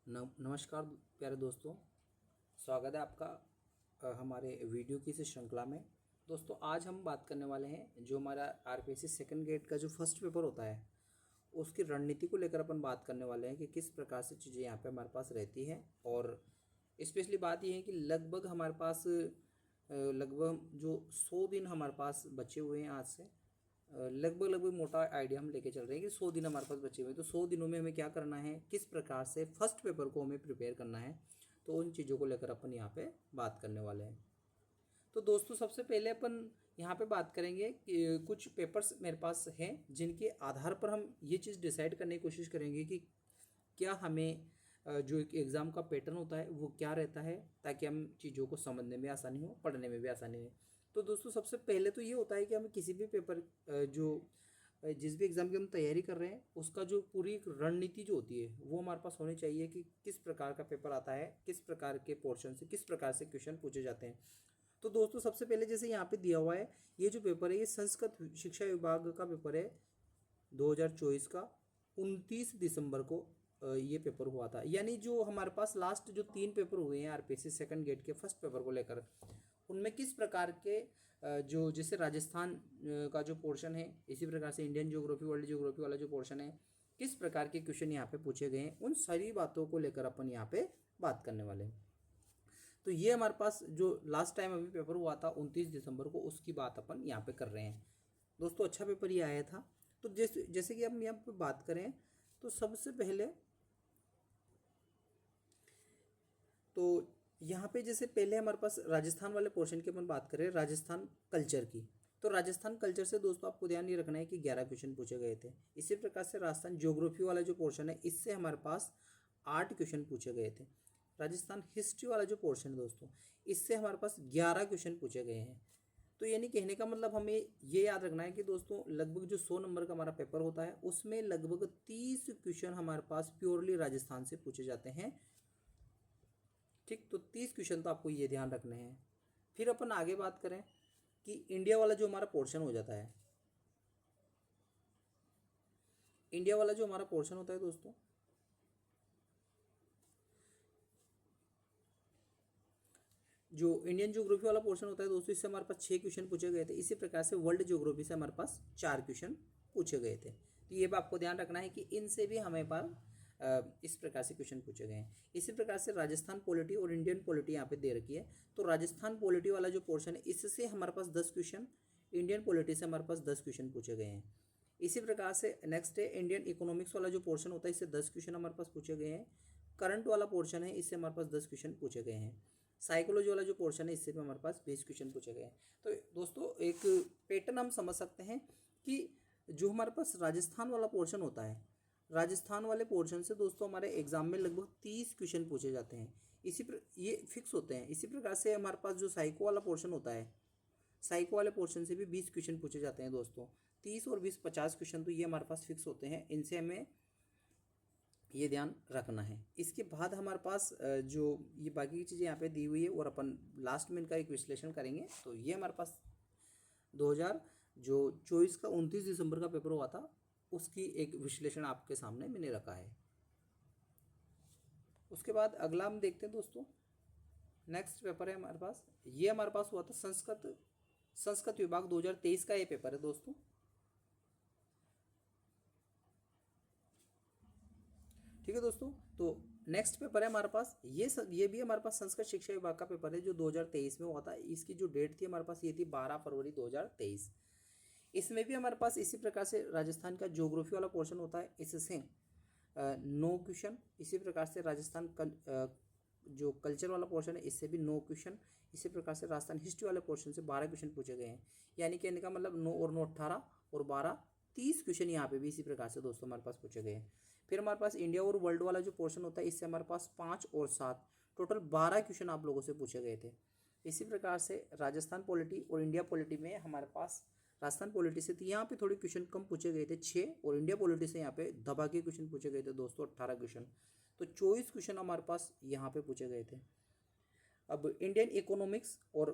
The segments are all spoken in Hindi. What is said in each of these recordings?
नमस्कार प्यारे दोस्तों, स्वागत है आपका हमारे वीडियो की इस श्रृंखला में। दोस्तों आज हम बात करने वाले हैं जो हमारा आरपीएससी सेकंड ग्रेड का जो फर्स्ट पेपर होता है उसकी रणनीति को लेकर अपन बात करने वाले हैं कि किस प्रकार से चीज़ें यहाँ पे हमारे पास रहती हैं। और स्पेशली बात ये है कि लगभग हमारे पास लगभग जो 100 दिन हमारे पास बचे हुए हैं आज से, लगभग मोटा आइडिया हम लेके चल रहे हैं कि 100 दिन हमारे पास बचे हुए हैं। तो 100 दिनों में हमें क्या करना है, किस प्रकार से फर्स्ट पेपर को हमें प्रिपेयर करना है, तो उन चीज़ों को लेकर अपन यहाँ पे बात करने वाले हैं। तो दोस्तों सबसे पहले अपन यहाँ पे बात करेंगे कि कुछ पेपर्स मेरे पास हैं जिनके आधार पर हम ये चीज़ डिसाइड करने की कोशिश करेंगे कि क्या हमें जो एक एग्ज़ाम का पैटर्न होता है वो क्या रहता है, ताकि हम चीज़ों को समझने में आसानी हो, पढ़ने में भी आसानी हो। तो दोस्तों सबसे पहले तो ये होता है कि हमें किसी भी पेपर जिस भी एग्ज़ाम की हम तैयारी कर रहे हैं उसका जो पूरी एक रणनीति जो होती है वो हमारे पास होनी चाहिए कि किस प्रकार का पेपर आता है, किस प्रकार के पोर्शन से किस प्रकार से क्वेश्चन पूछे जाते हैं। तो दोस्तों सबसे पहले जैसे यहाँ पे दिया हुआ है, ये जो पेपर है ये संस्कृत शिक्षा विभाग का पेपर है 2024 का। 29 दिसंबर को ये पेपर हुआ था। यानी जो हमारे पास लास्ट जो 3 पेपर हुए हैं आरपीएससी सेकंड गेट के फर्स्ट पेपर को लेकर, उनमें किस प्रकार के जो जैसे राजस्थान का जो पोर्शन है, इसी प्रकार से इंडियन ज्योग्राफी वर्ल्ड ज्योग्राफी वाला जो पोर्शन है, किस प्रकार के क्वेश्चन यहाँ पे पूछे गए हैं, उन सारी बातों को लेकर अपन यहाँ पे बात करने वाले हैं। तो ये हमारे पास जो लास्ट टाइम अभी पेपर हुआ था 29 दिसंबर को, उसकी बात अपन यहाँ पे कर रहे हैं। दोस्तों अच्छा पेपर ये आया था। तो जैसे कि हम यहाँ पे बात करें तो सबसे पहले तो यहाँ पे जैसे पहले हमारे पास राजस्थान वाले पोर्शन की अपन बात करें, राजस्थान कल्चर की। तो राजस्थान कल्चर से दोस्तों आपको ध्यान ये रखना है कि 11 क्वेश्चन पूछे गए थे। इसी प्रकार से राजस्थान ज्योग्राफी वाला जो पोर्शन है इससे हमारे पास 8 क्वेश्चन पूछे गए थे। राजस्थान हिस्ट्री वाला जो पोर्शन है दोस्तों, इससे हमारे पास 11 क्वेश्चन पूछे गए हैं। तो यानी कहने का मतलब हमें ये याद रखना है कि दोस्तों लगभग जो 100 नंबर का हमारा पेपर होता है उसमें लगभग 30 क्वेश्चन हमारे पास प्योरली राजस्थान से पूछे जाते हैं। ठीक, तो 30 क्वेश्चन तो आपको ये ध्यान रखने हैं। फिर अपन आगे बात करें कि इंडिया वाला जो हमारा पोर्शन हो जाता है, इंडिया वाला जो हमारा पोर्शन होता है दोस्तों, जो इंडियन ज्योग्राफी वाला पोर्शन होता है दोस्तों, इससे हमारे पास 6 क्वेश्चन पूछे गए थे। इसी प्रकार से वर्ल्ड ज्योग्राफी से हमारे पास 4 क्वेश्चन पूछे गए थे। तो ये भी आपको ध्यान रखना है कि इनसे भी हमें पर इस प्रकार से क्वेश्चन पूछे गए हैं। इसी प्रकार से राजस्थान पॉलिटी और इंडियन पॉलिटी यहाँ पे दे रखी है। तो राजस्थान पॉलिटी वाला जो पोर्शन है इससे हमारे पास 10 क्वेश्चन, इंडियन पॉलिटी से हमारे पास 10 क्वेश्चन पूछे गए हैं। इसी प्रकार से नेक्स्ट है इंडियन इकोनॉमिक्स वाला जो पोर्शन होता है, इससे 10 क्वेश्चन हमारे पास पूछे गए हैं। करंट वाला पोर्शन है, इससे हमारे पास 10 क्वेश्चन पूछे गए हैं। साइकोलॉजी वाला जो पोर्शन है इससे भी हमारे पास 20 क्वेश्चन पूछे गए हैं। तो दोस्तों एक पैटर्न हम समझ सकते हैं कि जो हमारे पास राजस्थान वाला पोर्शन होता है, राजस्थान वाले पोर्शन से दोस्तों हमारे एग्जाम में लगभग 30 क्वेश्चन पूछे जाते हैं। ये फिक्स होते हैं। इसी प्रकार से हमारे पास जो साइको वाला पोर्शन होता है, साइको वाले पोर्शन से भी 20 क्वेश्चन पूछे जाते हैं दोस्तों। 30 और 20 50 क्वेश्चन तो ये हमारे पास फिक्स होते हैं। इनसे हमें ये ध्यान रखना है। इसके बाद हमारे पास जो ये बाकी की चीज़ें यहाँ पे दी हुई है और अपन लास्ट में इनका एक विश्लेषण करेंगे। तो ये हमारे पास 2024 का 29 दिसंबर का पेपर हुआ था, उसकी एक विश्लेषण आपके सामने मैंने रखा है। उसके बाद अगला हम देखते हैं दोस्तों, नेक्स्ट पेपर है हमारे पास, ये हमारे पास हुआ था संस्कृत विभाग 2023 का ये पेपर है दोस्तों। ठीक है दोस्तों, तो नेक्स्ट पेपर है हमारे पास, ये भी हमारे पास संस्कृत शिक्षा विभाग का पेपर है जो 2023 में हुआ था। इसकी जो डेट थी हमारे पास ये थी 12 फरवरी 2023। इसमें भी हमारे पास इसी प्रकार से राजस्थान का ज्योग्राफी वाला पोर्शन होता है, इससे 9 क्वेश्चन। इसी प्रकार से जो कल्चर वाला पोर्शन है इससे भी 9 क्वेश्चन। इसी प्रकार से राजस्थान हिस्ट्री वाले पोर्शन से 12 क्वेश्चन पूछे गए हैं। यानी कहने का मतलब 9 और 9 18 और 12 30 क्वेश्चन यहाँ पे भी इसी प्रकार से दोस्तों हमारे पास पूछे गए हैं। फिर हमारे पास इंडिया और वर्ल्ड वाला जो पोर्शन होता है इससे हमारे पास 5 और 7 टोटल 12 क्वेश्चन आप लोगों से पूछे गए थे। इसी प्रकार से राजस्थान पॉलिटी और इंडिया पॉलिटी में हमारे पास राजस्थान पॉलिटी से तो यहाँ पे थोड़े क्वेश्चन कम पूछे गए थे 6, और इंडिया पॉलिटी से यहाँ पे दबा के क्वेश्चन पूछे गए थे दोस्तों 18 क्वेश्चन। तो 24 क्वेश्चन हमारे पास यहाँ पे पूछे गए थे। अब इंडियन इकोनॉमिक्स और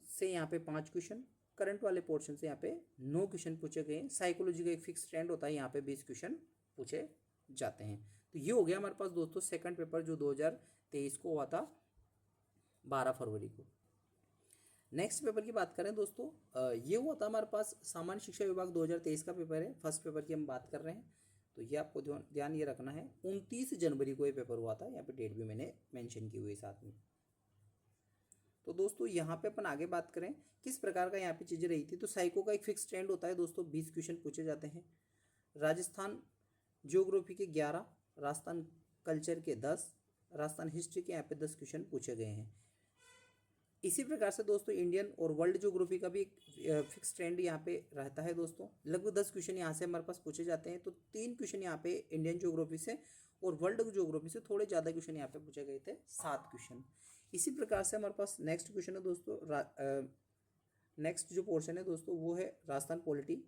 से यहाँ पे 5 क्वेश्चन, करंट वाले पोर्शन से यहाँ पे 9 क्वेश्चन पूछे गए हैं। साइकोलॉजी का एक फिक्स ट्रेंड होता है, यहाँ पे 20 क्वेश्चन पूछे जाते हैं। तो तो ये हो गया हमारे पास दोस्तों सेकंड पेपर जो 2023 को हुआ था 12 फरवरी को। नेक्स्ट पेपर की बात करें दोस्तों, ये हुआ था हमारे पास सामान्य शिक्षा विभाग 2023 का पेपर है, फर्स्ट पेपर की हम बात कर रहे हैं। तो ये आपको ध्यान ये रखना है, 29 जनवरी को ये पेपर हुआ था, यहाँ पे डेट भी मैंने मेंशन की हुई है साथ में। तो दोस्तों यहाँ पे अपन आगे बात करें किस प्रकार का यहाँ पे चीज़ें रही थी। तो साइको का एक फिक्स ट्रेंड होता है दोस्तों, 20 क्वेश्चन पूछे जाते हैं। राजस्थान ज्योग्राफी के 11, राजस्थान कल्चर के 10, राजस्थान हिस्ट्री के यहाँ पे 10 क्वेश्चन पूछे गए हैं। इसी प्रकार से दोस्तों इंडियन और वर्ल्ड ज्योग्राफी का भी एक फिक्स ट्रेंड यहाँ पे रहता है दोस्तों, लगभग 10 क्वेश्चन यहाँ से हमारे पास पूछे जाते हैं। तो 3 क्वेश्चन यहाँ पे इंडियन ज्योग्राफी से और वर्ल्ड ज्योग्राफी से थोड़े ज़्यादा क्वेश्चन यहाँ पे पूछे गए थे, 7 क्वेश्चन। इसी प्रकार से हमारे पास नेक्स्ट क्वेश्चन है दोस्तों, नेक्स्ट जो पोर्शन है दोस्तों वो है राजस्थान पॉलिटी।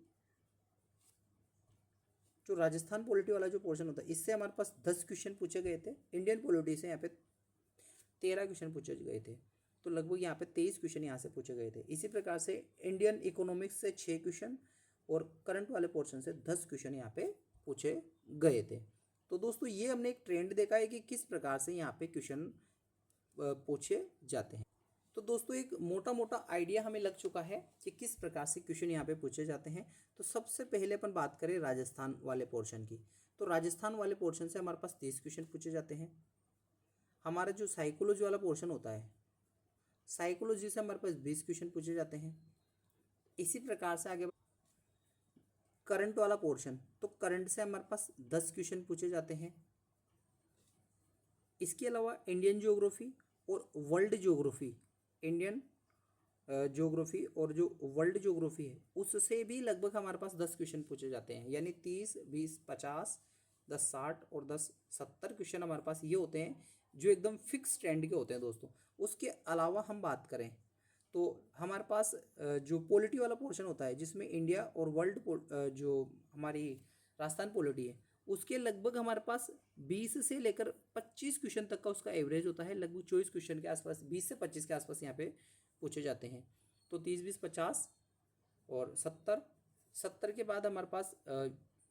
जो राजस्थान पॉलिटी वाला जो पोर्शन होता है इससे हमारे पास 10 क्वेश्चन पूछे गए थे। इंडियन पॉलिटी से यहाँ पे 13 क्वेश्चन पूछे गए थे, तो लगभग यहाँ पे 23 क्वेश्चन यहाँ से पूछे गए थे। इसी प्रकार से इंडियन इकोनॉमिक्स से 6 क्वेश्चन और करंट वाले पोर्शन से 10 क्वेश्चन यहाँ पे पूछे गए थे। तो दोस्तों ये हमने एक ट्रेंड देखा है कि किस प्रकार से यहाँ पे क्वेश्चन पूछे जाते हैं। तो दोस्तों एक मोटा मोटा आइडिया हमें लग चुका है कि किस प्रकार से क्वेश्चन यहाँ पे पूछे जाते हैं। तो सबसे पहले अपन बात करें राजस्थान वाले पोर्शन की। तो राजस्थान वाले पोर्शन से हमारे पास 30 क्वेश्चन पूछे जाते हैं। हमारा जो साइकोलॉजी वाला पोर्शन होता है, साइकोलॉजी से हमारे पास 20 क्वेश्चन पूछे जाते हैं। इसी प्रकार से आगे करंट वाला पोर्शन, तो करंट से हमारे पास 10 क्वेश्चन पूछे जाते हैं। इसके अलावा इंडियन ज्योग्राफी और वर्ल्ड ज्योग्राफी, इंडियन ज्योग्राफी और जो वर्ल्ड ज्योग्राफी है उससे भी लगभग हमारे पास 10 क्वेश्चन पूछे जाते हैं। यानी 30, 20, 50, 10, 60 और 10, 70 क्वेश्चन हमारे पास ये होते हैं जो एकदम फिक्स ट्रेंड के होते हैं दोस्तों। उसके अलावा हम बात करें तो हमारे पास जो पॉलिटी वाला पोर्शन होता है जिसमें इंडिया और वर्ल्ड जो हमारी राजस्थान पॉलिटी है उसके लगभग हमारे पास 20 से लेकर 25 क्वेश्चन तक का उसका एवरेज होता है। लगभग 24 क्वेश्चन के आसपास, 20 से 25 के आसपास यहाँ पे पूछे जाते हैं। तो 30, 20, 50 और 70 के बाद हमारे पास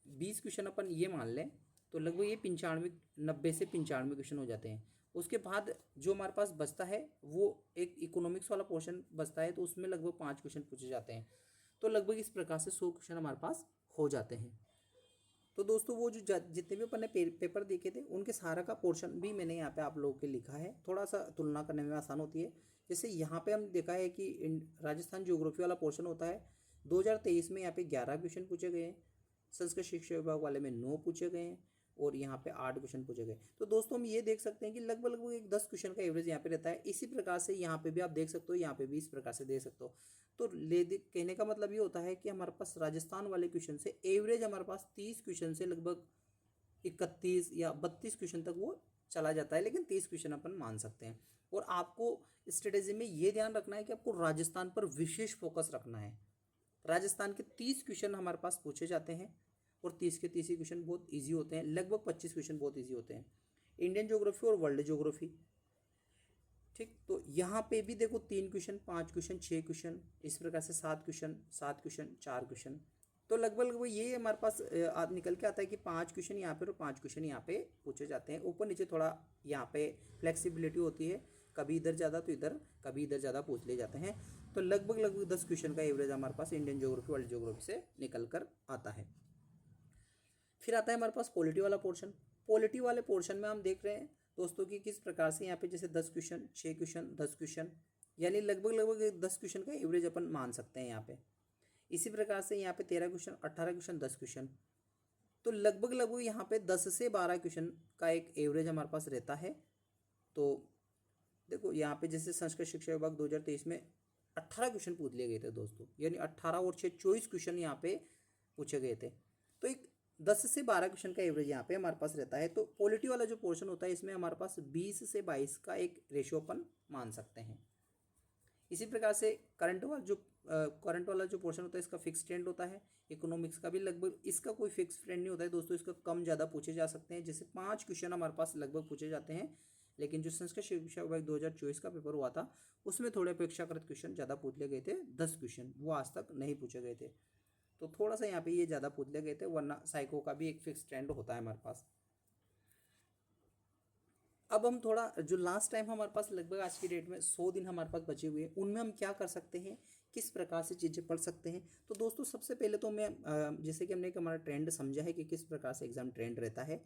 20 क्वेश्चन अपन ये मान लें तो लगभग ये 95, 90 से 95 क्वेश्चन हो जाते हैं। उसके बाद जो हमारे पास बचता है वो एक इकोनॉमिक्स वाला पोर्शन बचता है, तो उसमें लगभग 5 क्वेश्चन पूछे जाते हैं। तो लगभग इस प्रकार से 100 क्वेश्चन हमारे पास हो जाते हैं। तो दोस्तों वो जो जितने भी अपन ने पेपर देखे थे उनके सारा का पोर्शन भी मैंने यहाँ पे आप लोगों के लिखा है, थोड़ा सा तुलना करने में आसान होती है। जैसे यहाँ पे हम देखा है कि राजस्थान ज्योग्राफी वाला पोर्शन होता है 2023 में यहाँ पे 11 क्वेश्चन पूछे गए हैं, संस्कृत शिक्षा विभाग वाले में 9 पूछे गए हैं और यहाँ पे 8 क्वेश्चन पूछे गए। तो दोस्तों हम ये देख सकते हैं कि लगभग एक 10 क्वेश्चन का एवरेज यहाँ पे रहता है। इसी प्रकार से यहाँ पे भी आप देख सकते हो, यहाँ पे भी इस प्रकार से देख सकते हो। तो कहने का मतलब ये होता है कि हमारे पास राजस्थान वाले क्वेश्चन से एवरेज हमारे पास 30 क्वेश्चन से लगभग 31 या 32 क्वेश्चन तक वो चला जाता है, लेकिन 30 क्वेश्चन अपन मान सकते हैं। और आपको स्ट्रेटेजी में ये ध्यान रखना है कि आपको राजस्थान पर विशेष फोकस रखना है। राजस्थान के 30 क्वेश्चन हमारे पास पूछे जाते हैं और 30 के 30 क्वेश्चन बहुत ईजी होते हैं, लगभग 25 क्वेश्चन बहुत ईजी होते हैं। इंडियन ज्योग्राफी और वर्ल्ड ज्योग्राफी, ठीक। तो यहाँ पे भी देखो 3 क्वेश्चन, 5 क्वेश्चन, 6 क्वेश्चन, इस प्रकार से 7 क्वेश्चन, 7 क्वेश्चन, 4 क्वेश्चन। तो लगभग ये हमारे पास निकल के आता है कि 5 क्वेश्चन यहाँ पे और 5 क्वेश्चन यहाँ पे पूछे जाते हैं। ऊपर नीचे थोड़ा यहाँ पे फ्लेक्सिबिलिटी होती है, कभी इधर ज़्यादा तो इधर, कभी इधर ज़्यादा पूछ ले जाते हैं। तो लगभग 10 क्वेश्चन का एवरेज हमारे पास इंडियन ज्योग्राफी वर्ल्ड ज्योग्राफी से निकल कर आता है। फिर आता है हमारे पास पॉलिटी वाला पोर्शन। पॉलिटी वाले पोर्शन में हम देख रहे हैं दोस्तों कि किस प्रकार से यहाँ पे जैसे 10 क्वेश्चन, 6 क्वेश्चन, 10 क्वेश्चन, यानी लगभग 10 क्वेश्चन का एवरेज अपन मान सकते हैं यहाँ पे। इसी प्रकार से यहाँ पे 13 क्वेश्चन, 18 क्वेश्चन, 10 क्वेश्चन, तो लगभग यहाँ पे 10 से 12 क्वेश्चन का एक एवरेज हमारे पास रहता है। तो देखो यहाँ पे जैसे संस्कृत शिक्षा विभाग 2023 में 18 क्वेश्चन पूछ लिए गए थे दोस्तों, यानी 18 और 6 24 क्वेश्चन यहाँ पे पूछे गए थे। तो एक 10 से 12 क्वेश्चन का एवरेज यहाँ पे हमारे पास रहता है। तो पॉलिटी वाला जो पोर्शन होता है इसमें हमारे पास 20 से 22 का एक रेशियो अपन मान सकते हैं। इसी प्रकार से करंट वाला जो पोर्शन होता है इसका फिक्स ट्रेंड होता है। इकोनॉमिक्स का भी लगभग इसका कोई फिक्स ट्रेंड नहीं होता है दोस्तों, इसका कम ज़्यादा पूछे जा सकते हैं। जैसे 5 क्वेश्चन हमारे पास लगभग पूछे जाते हैं, लेकिन जो संस्कृत शिक्षा विभाग 2024 का पेपर हुआ था उसमें थोड़े अपेक्षाकृत क्वेश्चन ज़्यादा पूछ लिए गए थे, 10 क्वेश्चन, वो आज तक नहीं पूछे गए थे। तो थोड़ा सा यहाँ पे ये ज़्यादा पूछ लिए गए थे, वरना साइको का भी एक फिक्स ट्रेंड होता है हमारे पास। अब हम थोड़ा जो लास्ट टाइम हमारे पास लगभग आज की डेट में 100 दिन हमारे पास बचे हुए हैं, उनमें हम क्या कर सकते हैं, किस प्रकार से चीज़ें पढ़ सकते हैं। तो दोस्तों सबसे पहले तो मैं जैसे कि हमने एक हमारा ट्रेंड समझा है कि किस प्रकार से एग्जाम ट्रेंड रहता है,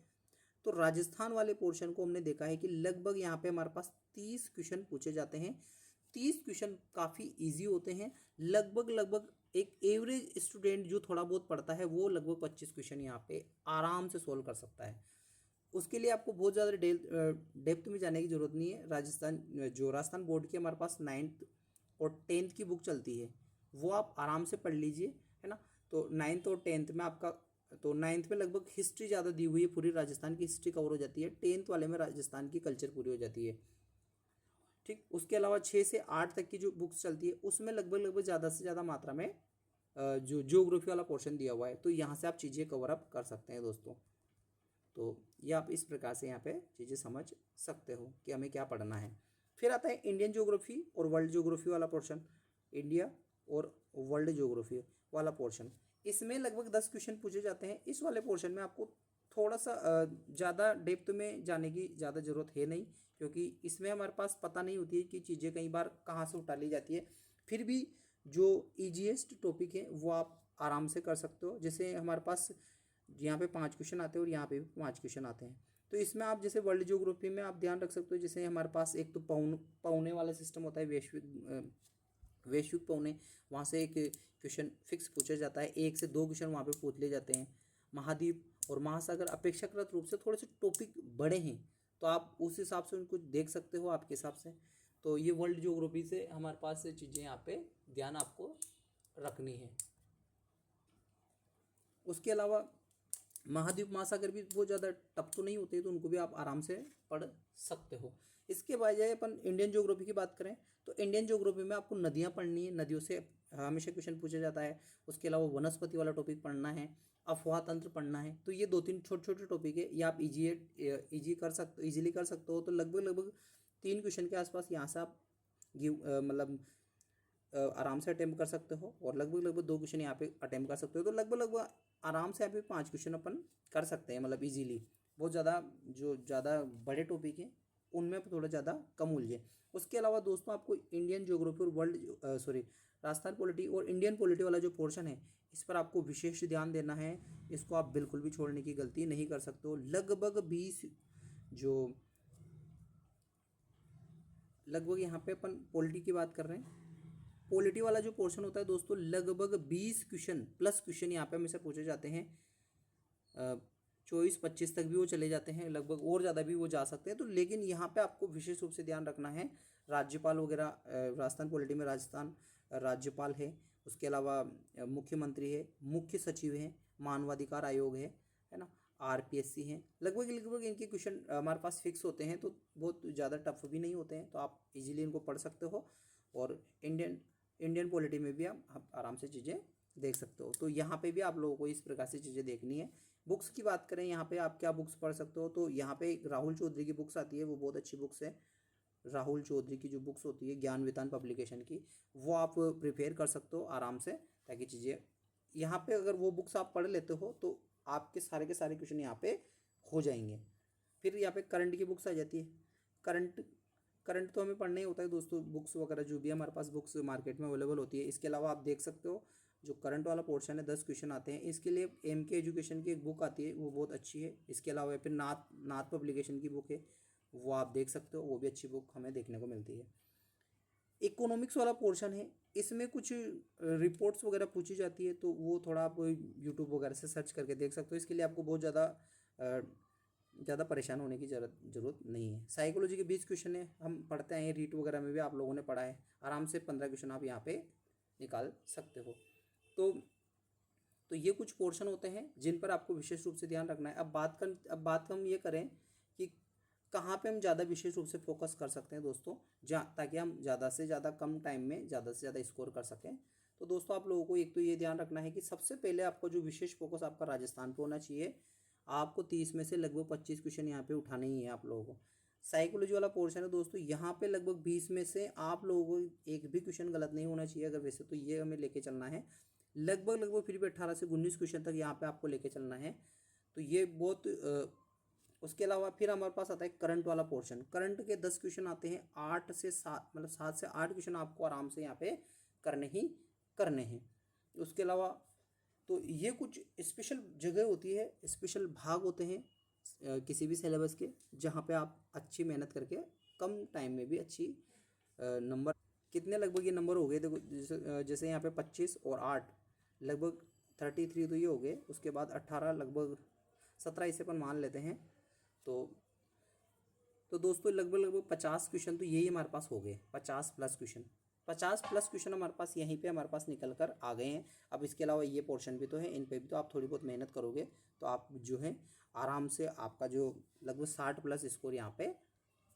तो राजस्थान वाले पोर्शन को हमने देखा है कि लगभग यहाँ पे हमारे पास 30 क्वेश्चन पूछे जाते हैं। 30 क्वेश्चन काफ़ी इजी होते हैं। लगभग एक एवरेज स्टूडेंट जो थोड़ा बहुत पढ़ता है वो लगभग 25 क्वेश्चन यहाँ पे आराम से सोल्व कर सकता है। उसके लिए आपको बहुत ज़्यादा डेप्थ में जाने की ज़रूरत नहीं है। राजस्थान बोर्ड की हमारे पास 9th और 10th की बुक चलती है, वो आप आराम से पढ़ लीजिए, है ना। तो 9th और 10th में आपका, तो 9th में लगभग हिस्ट्री ज़्यादा दी हुई है, पूरी राजस्थान की हिस्ट्री कवर हो जाती है। 10th वाले में राजस्थान की कल्चर पूरी हो जाती है, ठीक। उसके अलावा 6 से 8 तक की जो बुक्स चलती है उसमें लगभग ज़्यादा से ज़्यादा मात्रा में जो ज्योग्राफी वाला पोर्शन दिया हुआ है, तो यहाँ से आप चीज़ें कवर अप कर सकते हैं दोस्तों। तो ये आप इस प्रकार से यहाँ पे चीज़ें समझ सकते हो कि हमें क्या पढ़ना है। फिर आता है इंडियन ज्योग्राफी और वर्ल्ड ज्योग्राफी वाला पोर्शन, इंडिया और वर्ल्ड ज्योग्राफी वाला पोर्शन। इसमें लगभग 10 क्वेश्चन पूछे जाते हैं। इस वाले पोर्शन में आपको थोड़ा सा ज़्यादा डेप्थ में जाने की ज़्यादा ज़रूरत है नहीं, क्योंकि इसमें हमारे पास पता नहीं होती है कि चीज़ें कई बार कहाँ से उठा ली जाती है। फिर भी जो ईजीएस्ट टॉपिक है वो आप आराम से कर सकते हो। जैसे हमारे पास यहाँ पे 5 क्वेश्चन आते हैं और यहाँ पे भी 5 क्वेश्चन आते हैं, तो इसमें आप जैसे वर्ल्ड ज्योग्राफी में आप ध्यान रख सकते हो। जैसे हमारे पास एक तो पौने वाला सिस्टम होता है, वैश्विक पौने, वहाँ से एक क्वेश्चन फिक्स पूछा जाता है, 1 से 2 क्वेश्चन वहाँ पे पूछ लिए जाते हैं। महाद्वीप और महासागर अपेक्षाकृत रूप से थोड़े से टॉपिक बड़े हैं, तो आप उस हिसाब से उनको देख सकते हो आपके हिसाब से। तो ये वर्ल्ड ज्योग्राफी से हमारे पास से चीज़ें यहाँ पे ध्यान आपको रखनी है। उसके अलावा महाद्वीप महासागर भी बहुत ज़्यादा टफ तो नहीं होते, तो उनको भी आप आराम से पढ़ सकते हो। इसके बजाय अपन इंडियन ज्योग्राफी की बात करें, तो इंडियन ज्योग्राफी में आपको नदियाँ पढ़नी है, नदियों से हमेशा क्वेश्चन पूछा जाता है। उसके अलावा वनस्पति वाला टॉपिक पढ़ना है, अफवाह तंत्र पढ़ना है। तो ये 2-3 छोटे छोटे टॉपिक है, ये आप इजीली कर सकते हो। तो लगभग 3 क्वेश्चन के आसपास यहाँ से आप मतलब आराम से अटेम्प्ट कर सकते हो, और लगभग 2 क्वेश्चन यहाँ पे अटेम्प्ट कर सकते हो। तो लगभग आराम से यहाँ पे 5 क्वेश्चन अपन कर सकते हैं, मतलब इजीली। बहुत ज़्यादा जो ज़्यादा बड़े टॉपिक हैं उनमें थोड़ा ज़्यादा कम उलझे। उसके अलावा दोस्तों आपको इंडियन ज्योग्राफी और राजस्थान पॉलिटी और इंडियन पॉलिटी वाला जो पोर्शन है, इस पर आपको विशेष ध्यान देना है। इसको आप बिल्कुल भी छोड़ने की गलती नहीं कर सकते हो। लगभग यहाँ पे अपन पॉलिटी की बात कर रहे हैं। पॉलिटी वाला जो पोर्शन होता है दोस्तों, लगभग 20 क्वेश्चन प्लस क्वेश्चन यहाँ पे हमेशा पूछे जाते हैं। 24-25 तक भी वो चले जाते हैं, लगभग और ज़्यादा भी वो जा सकते हैं। तो लेकिन यहाँ पे आपको विशेष रूप से ध्यान रखना है, राज्यपाल वगैरह, राजस्थान पॉलिटी में राजस्थान राज्यपाल है, उसके अलावा मुख्यमंत्री है, मुख्य सचिव है, मानवाधिकार आयोग है ना, आरपीएससी है। लगभग इनके क्वेश्चन हमारे पास फिक्स होते हैं, तो बहुत ज़्यादा टफ भी नहीं होते हैं, तो आप इजीली इनको पढ़ सकते हो। और इंडियन पॉलिटी में भी आप आराम से चीज़ें देख सकते हो। तो यहाँ पे भी आप लोगों को इस प्रकार से चीज़ें देखनी है। बुक्स की बात करें, यहाँ पे आप क्या बुक्स पढ़ सकते हो, तो यहाँ पे राहुल चौधरी की बुक्स आती है, वो बहुत अच्छी बुक्स है। राहुल चौधरी की जो बुक्स होती है ज्ञान वितान पब्लिकेशन की, वो आप प्रिपेयर कर सकते हो आराम से, ताकि चीज़ें यहाँ पे अगर वो बुक्स आप पढ़ लेते हो तो आपके सारे के सारे क्वेश्चन यहाँ पे हो जाएंगे। फिर यहाँ पे करंट की बुक्स आ जाती है। करंट तो हमें पढ़ना ही होता है दोस्तों, बुक्स वगैरह जो भी हमारे पास बुक्स मार्केट में अवेलेबल होती है। इसके अलावा आप देख सकते हो जो करंट वाला पोर्शन है, 10 क्वेश्चन आते हैं। इसके लिए एमके एजुकेशन की एक बुक आती है, वो बहुत अच्छी है। इसके अलावा फिर नाथ पब्लिकेशन की बुक है, वो आप देख सकते हो, वो भी अच्छी बुक हमें देखने को मिलती है। इकोनॉमिक्स वाला पोर्शन है, इसमें कुछ रिपोर्ट्स वगैरह पूछी जाती है, तो वो थोड़ा आप यूट्यूब वगैरह से सर्च करके देख सकते हो। इसके लिए आपको बहुत ज़्यादा परेशान होने की ज़रूरत नहीं है। साइकोलॉजी के 20 क्वेश्चन है, हम पढ़ते हैं, रीट वगैरह में भी आप लोगों ने पढ़ा है। आराम से 15 क्वेश्चन आप यहाँ पे निकाल सकते हो। तो ये कुछ पोर्शन होते हैं जिन पर आपको विशेष रूप से ध्यान रखना है। अब बात हम ये करें कि कहाँ पे हम ज़्यादा विशेष रूप से फोकस कर सकते हैं दोस्तों, ताकि हम ज़्यादा से ज़्यादा कम टाइम में ज़्यादा से ज़्यादा स्कोर कर सकें। तो दोस्तों आप लोगों को एक तो ये ध्यान रखना है कि सबसे पहले आपका जो विशेष फोकस आपका राजस्थान पे होना चाहिए। आपको 30 में से लगभग 25 क्वेश्चन यहाँ पे उठाने ही है आप लोगों को। साइकोलॉजी वाला पोर्शन है दोस्तों, यहाँ पे लगभग 20 में से आप लोगों को एक भी क्वेश्चन गलत नहीं होना चाहिए। अगर वैसे तो ये हमें लेके चलना है, लगभग फिर भी 18 से 19 क्वेश्चन तक यहाँ पे आपको लेके चलना है। तो ये बहुत उसके अलावा फिर हमारे पास आता है करंट वाला पोर्शन। करंट के 10 क्वेश्चन आते हैं, 8 से 7 मतलब 7 से 8 क्वेश्चन आपको आराम से यहाँ पे करने ही करने हैं। उसके अलावा तो ये कुछ स्पेशल जगह होती है, स्पेशल भाग होते हैं किसी भी सिलेबस के, जहाँ पे आप अच्छी मेहनत करके कम टाइम में भी अच्छी नंबर, कितने लगभग ये नंबर हो गए देखो, जैसे यहाँ पे 25 और 8 लगभग 33 तो ये हो गए। उसके बाद 18 लगभग 17 इसे अपन मान लेते हैं। तो दोस्तों लगभग 50 क्वेश्चन तो यही हमारे पास हो गए, 50+ क्वेश्चन हमारे पास यहीं पे हमारे पास निकल कर आ गए हैं। अब इसके अलावा ये पोर्शन भी तो है, इन पे भी तो आप थोड़ी बहुत मेहनत करोगे तो आप जो है आराम से आपका जो लगभग 60+ स्कोर यहाँ पे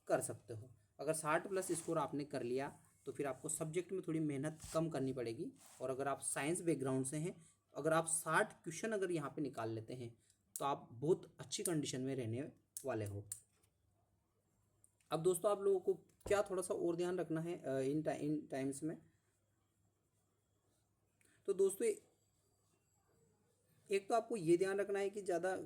कर सकते हो। अगर 60+ स्कोर आपने कर लिया तो फिर आपको सब्जेक्ट में थोड़ी मेहनत कम करनी पड़ेगी। और अगर आप साइंस बैकग्राउंड से हैं, अगर आप 60 क्वेश्चन अगर यहाँ पे निकाल लेते हैं तो आप बहुत अच्छी कंडीशन में रहने वाले हो। अब दोस्तों आप लोगों को क्या थोड़ा सा और ध्यान रखना है इन टाइम्स में, तो दोस्तों एक तो आपको ये ध्यान रखना है कि ज़्यादा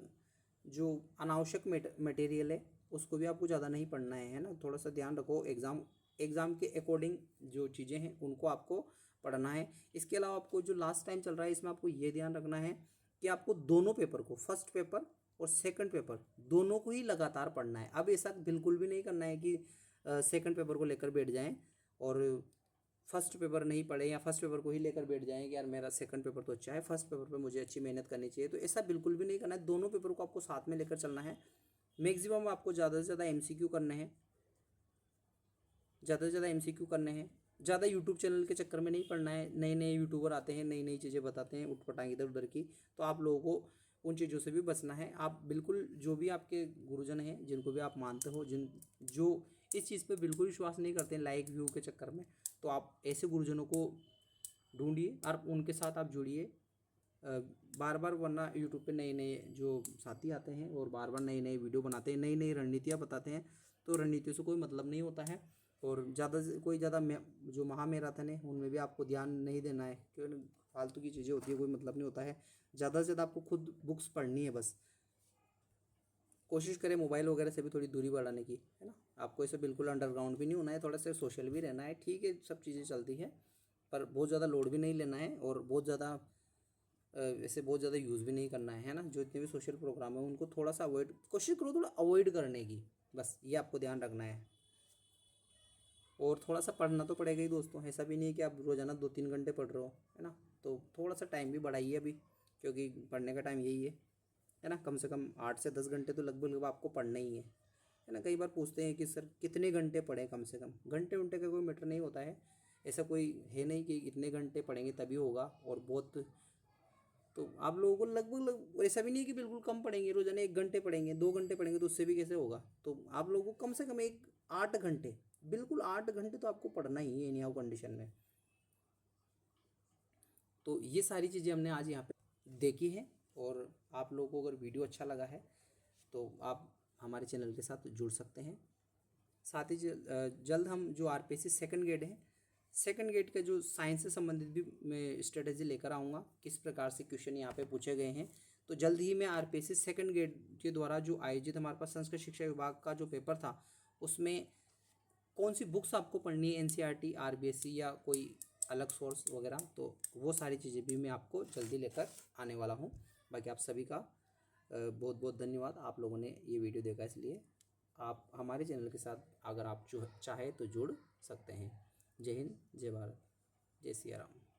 जो अनावश्यक मटेरियल है उसको भी आपको ज़्यादा नहीं पढ़ना है ना। थोड़ा सा ध्यान रखो, एग्ज़ाम के अकॉर्डिंग जो चीज़ें हैं उनको आपको पढ़ना है। इसके अलावा आपको जो लास्ट टाइम चल रहा है इसमें आपको ये ध्यान रखना है कि आपको दोनों पेपर को, फर्स्ट पेपर और सेकंड पेपर दोनों को ही लगातार पढ़ना है। अब ऐसा बिल्कुल भी नहीं करना है कि सेकंड पेपर को लेकर बैठ जाएं और फर्स्ट पेपर नहीं पढ़े, या फर्स्ट पेपर को ही लेकर बैठ जाएं कि यार मेरा सेकंड पेपर तो अच्छा है, फर्स्ट पेपर पे मुझे अच्छी मेहनत करनी चाहिए। तो ऐसा बिल्कुल भी नहीं करना है, दोनों पेपर को आपको साथ में लेकर चलना है। मैक्सिमम आपको ज़्यादा से ज़्यादा MCQ करने हैं, ज़्यादा से ज़्यादा MCQ करने हैं। ज़्यादा यूट्यूब चैनल के चक्कर में नहीं पढ़ना है, नए नए यूट्यूबर आते हैं, नई नई चीज़ें बताते हैं उठपटांग इधर उधर की, तो आप लोगों को उन चीज़ों से भी बचना है। आप बिल्कुल जो भी आपके गुरुजन हैं, जिनको भी आप मानते हो, जो इस चीज़ पे बिल्कुल विश्वास नहीं करते हैं लाइक व्यू के चक्कर में, तो आप ऐसे गुरुजनों को ढूंढिए और उनके साथ आप जुड़िए बार बार। वरना यूट्यूब पे नए नए जो साथी आते हैं और बार बार नई नई वीडियो बनाते हैं, नई नई रणनीतियाँ बताते हैं, तो रणनीतियों से कोई मतलब नहीं होता है। और ज़्यादा जो महामैराथन है उनमें भी आपको ध्यान नहीं देना है, क्योंकि फालतू की चीज़ें होती है, कोई मतलब नहीं होता है। ज़्यादा से ज़्यादा आपको खुद बुक्स पढ़नी है बस। कोशिश करें मोबाइल वगैरह से भी थोड़ी दूरी बढ़ाने की, है ना। आपको ऐसे बिल्कुल अंडरग्राउंड भी नहीं होना है, थोड़ा सा सोशल भी रहना है, ठीक है, सब चीज़ें चलती हैं, पर बहुत ज़्यादा लोड भी नहीं लेना है और बहुत ज़्यादा वैसे बहुत ज़्यादा यूज़ भी नहीं करना है ना। जो इतने भी सोशल प्रोग्राम है उनको थोड़ा सा अवॉइड, कोशिश करो थोड़ा अवॉइड करने की, बस ये आपको ध्यान रखना है। और थोड़ा सा पढ़ना तो पड़ेगा ही दोस्तों, ऐसा भी नहीं है कि आप रोज़ाना 2-3 घंटे पढ़ रहे हो, है ना। तो थोड़ा सा टाइम भी बढ़ाइए अभी, क्योंकि पढ़ने का टाइम यही है ना। कम से कम 8 से 10 घंटे तो लगभग आपको पढ़ना ही है ना। कई बार पूछते हैं कि सर कितने घंटे पढ़ें, कम से कम घंटे उंटे का कोई मैटर नहीं होता है, ऐसा कोई है नहीं कि इतने घंटे पढ़ेंगे तभी होगा। और बहुत तो आप लोगों को लगभग ऐसा भी नहीं है कि बिल्कुल कम पढ़ेंगे, रोजाना 1 घंटे पढ़ेंगे, 2 घंटे पढ़ेंगे, तो उससे भी कैसे होगा। तो आप लोगों को कम से कम 8 घंटे, बिल्कुल 8 घंटे तो आपको पढ़ना ही है एनी हाउ कंडीशन में। तो ये सारी चीज़ें हमने आज यहाँ पे देखी हैं। और आप लोगों को अगर वीडियो अच्छा लगा है तो आप हमारे चैनल के साथ जुड़ सकते हैं। साथ ही जल्द हम जो RPSC सेकंड गेट है, सेकंड गेट का जो साइंस से संबंधित भी मैं स्ट्रेटेजी लेकर आऊँगा, किस प्रकार से क्वेश्चन यहाँ पे पूछे गए हैं। तो जल्द ही मैं RPSC सेकंड गेट के द्वारा जो आयोजित हमारे पास संस्कृत शिक्षा विभाग का जो पेपर था, उसमें कौन सी बुक्स आपको पढ़नी है, NCERT, RBSC या कोई अलग सोर्स वगैरह, तो वो सारी चीज़ें भी मैं आपको जल्दी लेकर आने वाला हूँ। बाकी आप सभी का बहुत बहुत धन्यवाद, आप लोगों ने ये वीडियो देखा, इसलिए आप हमारे चैनल के साथ अगर आप जो चाहे तो जुड़ सकते हैं। जय हिंद, जय भारत, जय सिया राम।